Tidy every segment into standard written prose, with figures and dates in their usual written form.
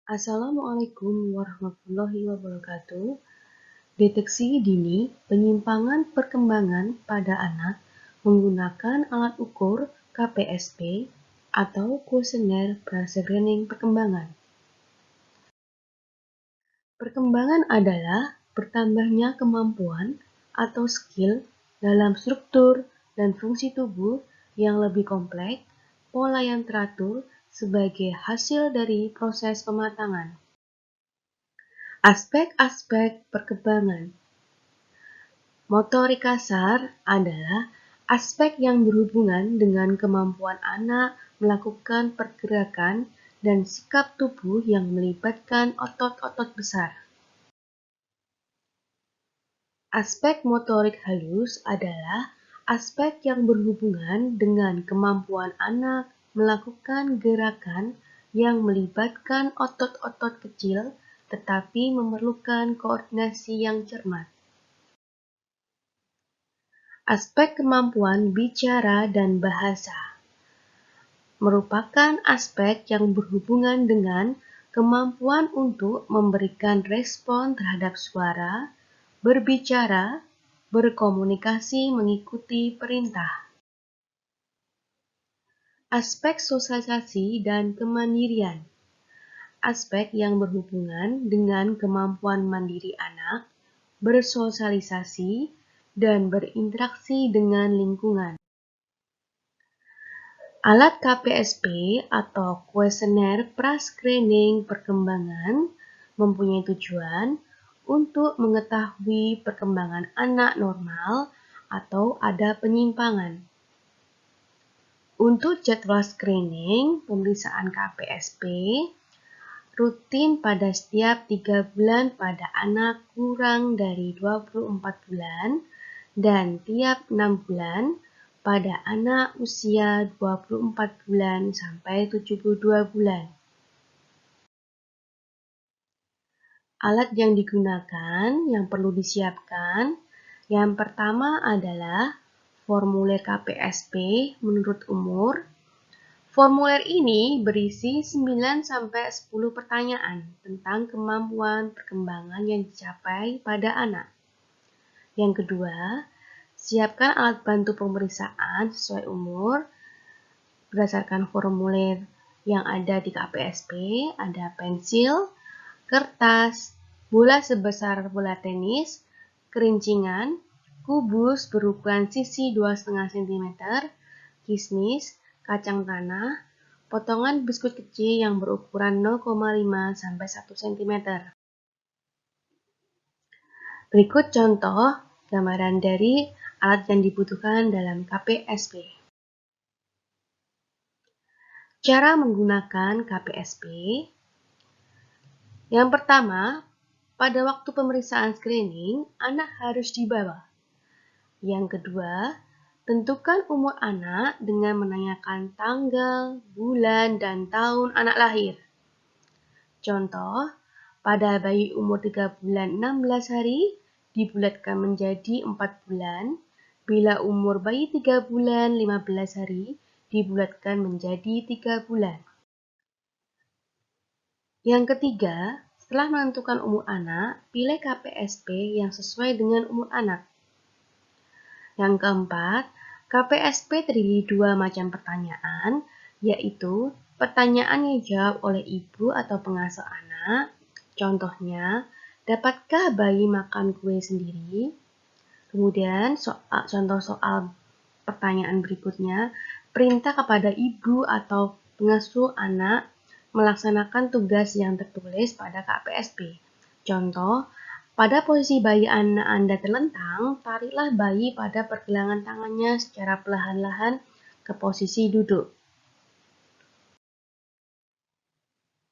Assalamualaikum warahmatullahi wabarakatuh. Deteksi dini penyimpangan perkembangan pada anak menggunakan alat ukur KPSP atau kuesioner pra-screening perkembangan. Perkembangan adalah bertambahnya kemampuan atau skill dalam struktur dan fungsi tubuh yang lebih kompleks, pola yang teratur sebagai hasil dari proses pematangan. Aspek-aspek perkembangan. Motorik kasar adalah aspek yang berhubungan dengan kemampuan anak melakukan pergerakan dan sikap tubuh yang melibatkan otot-otot besar. Aspek motorik halus adalah aspek yang berhubungan dengan kemampuan anak melakukan gerakan yang melibatkan otot-otot kecil tetapi memerlukan koordinasi yang cermat. Aspek kemampuan bicara dan bahasa merupakan aspek yang berhubungan dengan kemampuan untuk memberikan respon terhadap suara, berbicara, berkomunikasi mengikuti perintah. Aspek sosialisasi dan kemandirian. Aspek yang berhubungan dengan kemampuan mandiri anak, bersosialisasi, dan berinteraksi dengan lingkungan. Alat KPSP atau kuesioner pra-screening perkembangan mempunyai tujuan untuk mengetahui perkembangan anak normal atau ada penyimpangan. Untuk jadwal screening pemeriksaan KPSP rutin pada setiap 3 bulan pada anak kurang dari 24 bulan dan tiap 6 bulan pada anak usia 24 bulan sampai 72 bulan. Alat yang digunakan yang perlu disiapkan, yang pertama adalah formulir KPSP menurut umur. Formulir ini berisi 9-10 pertanyaan tentang kemampuan perkembangan yang dicapai pada anak. Yang kedua, siapkan alat bantu pemeriksaan sesuai umur berdasarkan formulir yang ada di KPSP, ada pensil, kertas, bola sebesar bola tenis, kerincingan, kubus berukuran sisi 2,5 cm, kismis, kacang tanah, potongan biskuit kecil yang berukuran 0,5-1 cm. Berikut contoh gambaran dari alat yang dibutuhkan dalam KPSP. Cara menggunakan KPSP. Yang pertama, pada waktu pemeriksaan screening, anak harus dibawa. Yang kedua, tentukan umur anak dengan menanyakan tanggal, bulan, dan tahun anak lahir. Contoh, pada bayi umur 3 bulan 16 hari, dibulatkan menjadi 4 bulan, bila umur bayi 3 bulan 15 hari, dibulatkan menjadi 3 bulan. Yang ketiga, setelah menentukan umur anak, pilih KPSP yang sesuai dengan umur anak. Yang keempat, KPSP terdiri 2 macam pertanyaan, yaitu pertanyaan yang dijawab oleh ibu atau pengasuh anak. Contohnya, dapatkah bayi makan kue sendiri? Kemudian, contoh soal pertanyaan berikutnya, perintah kepada ibu atau pengasuh anak melaksanakan tugas yang tertulis pada KPSP. Contoh, pada posisi bayi anak Anda terlentang, tariklah bayi pada pergelangan tangannya secara perlahan-lahan ke posisi duduk.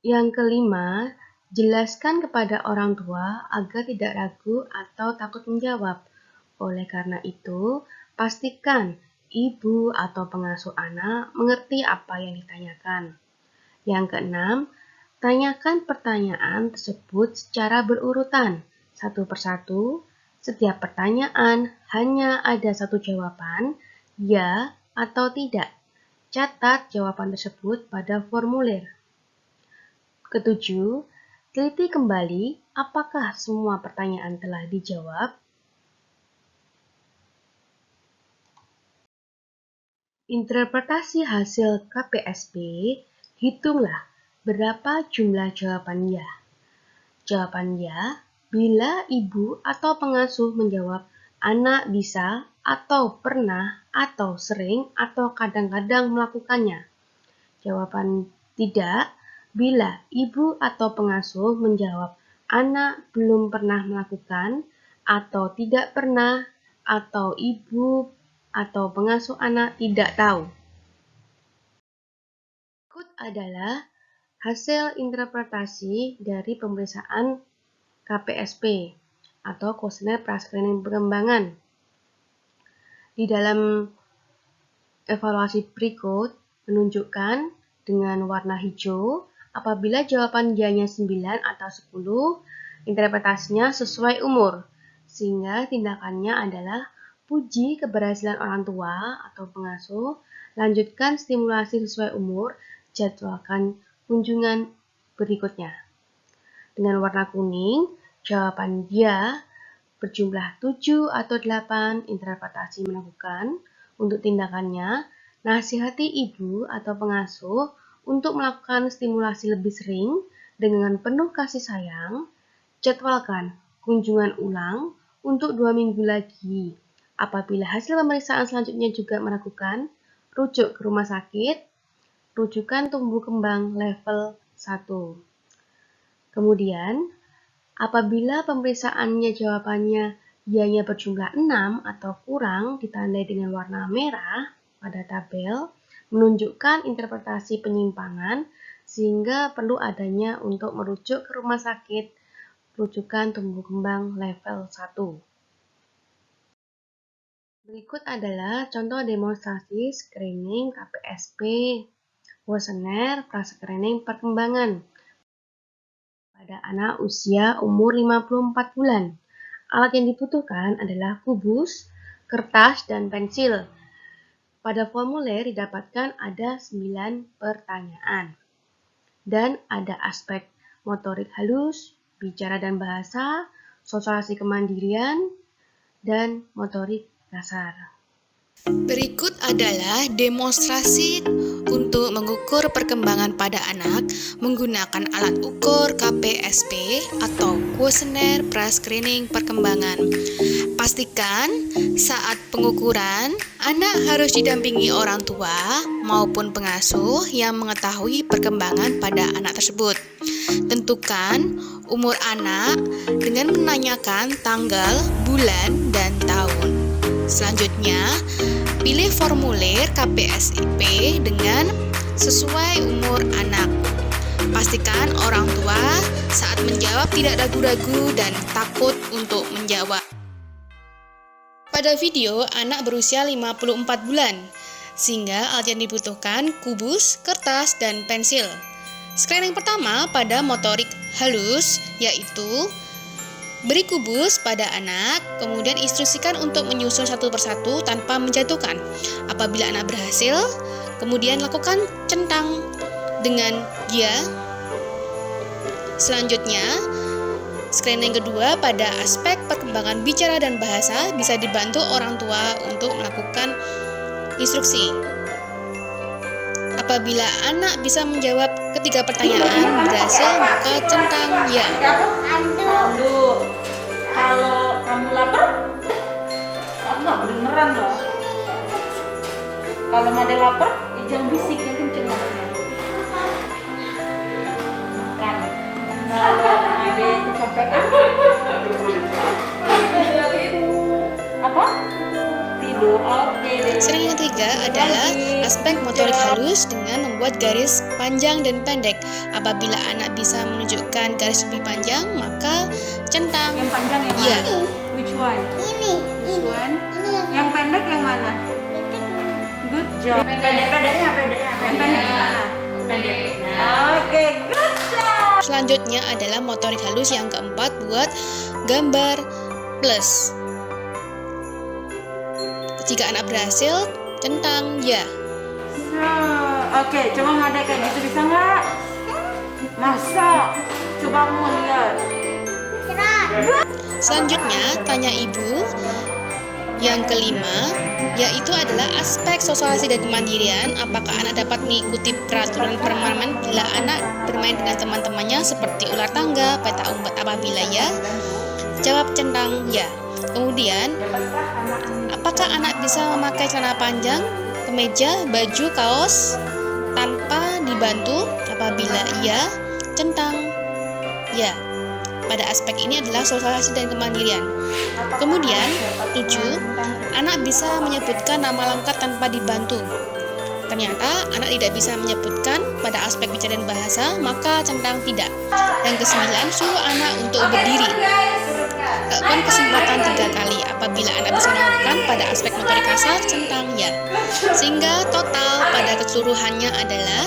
Yang kelima, jelaskan kepada orang tua agar tidak ragu atau takut menjawab. Oleh karena itu, pastikan ibu atau pengasuh anak mengerti apa yang ditanyakan. Yang keenam, tanyakan pertanyaan tersebut secara berurutan, satu persatu. Setiap pertanyaan hanya ada satu jawaban, ya atau tidak. Catat jawaban tersebut pada formulir. Ketujuh, teliti kembali apakah semua pertanyaan telah dijawab. Interpretasi hasil KPSP, hitunglah berapa jumlah jawaban ya. Jawaban ya, bila ibu atau pengasuh menjawab anak bisa atau pernah atau sering atau kadang-kadang melakukannya. Jawaban tidak, bila ibu atau pengasuh menjawab anak belum pernah melakukan atau tidak pernah atau ibu atau pengasuh anak tidak tahu. Berikut adalah hasil interpretasi dari pemeriksaan KPSP atau kuesioner pra-screening perkembangan. Di dalam evaluasi berikut menunjukkan dengan warna hijau apabila jawaban ya-nya 9 atau 10, interpretasinya sesuai umur, sehingga tindakannya adalah puji keberhasilan orang tua atau pengasuh, lanjutkan stimulasi sesuai umur, jadwalkan kunjungan berikutnya. Dengan warna kuning, jawaban dia berjumlah 7 atau 8, interpretasi melakukan. Untuk tindakannya, nasihati ibu atau pengasuh untuk melakukan stimulasi lebih sering dengan penuh kasih sayang, jadwalkan kunjungan ulang untuk 2 minggu lagi. Apabila hasil pemeriksaan selanjutnya juga meragukan, rujuk ke rumah sakit, rujukan tumbuh kembang level 1. Kemudian, apabila pemeriksaannya jawabannya ya-nya berjumlah 6 atau kurang ditandai dengan warna merah pada tabel, menunjukkan interpretasi penyimpangan sehingga perlu adanya untuk merujuk ke rumah sakit, rujukan tumbuh kembang level 1. Berikut adalah contoh demonstrasi screening KPSP kuesioner pra-screening perkembangan pada anak usia umur 54 bulan. Alat yang dibutuhkan adalah kubus, kertas, dan pensil. Pada formulir didapatkan ada 9 pertanyaan. Dan ada aspek motorik halus, bicara dan bahasa, sosialisasi kemandirian, dan motorik dasar. Berikut adalah demonstrasi untuk mengukur perkembangan pada anak menggunakan alat ukur KPSP atau kuesioner pra-screening perkembangan. Pastikan saat pengukuran, anak harus didampingi orang tua maupun pengasuh yang mengetahui perkembangan pada anak tersebut. Tentukan umur anak dengan menanyakan tanggal, bulan, dan tahun. Selanjutnya, pilih formulir KPSP dengan sesuai umur anak. Pastikan orang tua saat menjawab tidak ragu-ragu dan takut untuk menjawab. Pada video, anak berusia 54 bulan, sehingga alat yang dibutuhkan kubus, kertas, dan pensil. Screening pertama pada motorik halus, yaitu beri kubus pada anak, kemudian instruksikan untuk menyusun satu persatu tanpa menjatuhkan. Apabila anak berhasil, kemudian lakukan centang dengan ya. Selanjutnya, screening kedua pada aspek perkembangan bicara dan bahasa bisa dibantu orang tua untuk melakukan instruksi. Apabila anak bisa menjawab ketiga pertanyaan berhasil, maka centang ya. Kalau kamu lapar, aku nggak beneran loh. Kalau Made lapar, jangan bisik, yang kenceng maksudnya. Makan. Kalau Made kecapean, apa? Tidur. Oke. Screening yang ketiga adalah aspek motorik halus dengan membuat garis panjang dan pendek. Apabila anak bisa menunjukkan garis lebih panjang, maka centang Yang panjang yang ya. mana? Which one? Which one? Yang pendek yang mana? Good job. Pendek-pendeknya, pendeknya. Yang pendek yang mana? Pendek. Oke, good job. Selanjutnya adalah motorik halus yang keempat buat gambar plus. Ketika anak berhasil, centang ya. Oke, coba Made kayak gitu bisa nggak? Masa? Coba kamu lihat. Selanjutnya, tanya ibu. Yang kelima, yaitu adalah aspek sosialisasi dan kemandirian. Apakah anak dapat mengikuti peraturan permainan bila anak bermain dengan teman-temannya seperti ular tangga, petak umpet apabila ya? Jawab centang ya. Kemudian, apakah anak bisa memakai celana panjang, kemeja, baju, kaos tanpa dibantu? Apabila iya, centang ya. Pada aspek ini adalah sosialisasi dan kemandirian. Kemudian, 7. Anak bisa menyebutkan nama lengkap tanpa dibantu. Ternyata, anak tidak bisa menyebutkan pada aspek bicara dan bahasa, maka centang tidak. Yang ke-9, suruh anak untuk berdiri. Lakukan kesempatan 3 kali. Apabila anak bisa melakukan pada aspek motorik kasar, centang ya. Sehingga total pada keseluruhannya adalah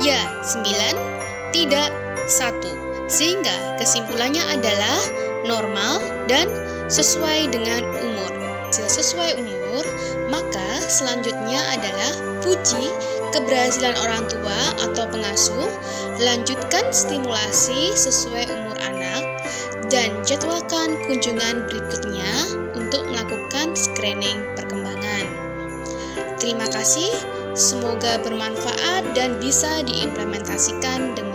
ya 9, tidak 1. Sehingga kesimpulannya adalah normal dan sesuai dengan umur. Jika sesuai umur, maka selanjutnya adalah puji keberhasilan orang tua atau pengasuh, lanjutkan stimulasi sesuai umur anak, dan jadwalkan kunjungan berikutnya untuk melakukan screening perkembangan. Terima kasih, semoga bermanfaat dan bisa diimplementasikan dengan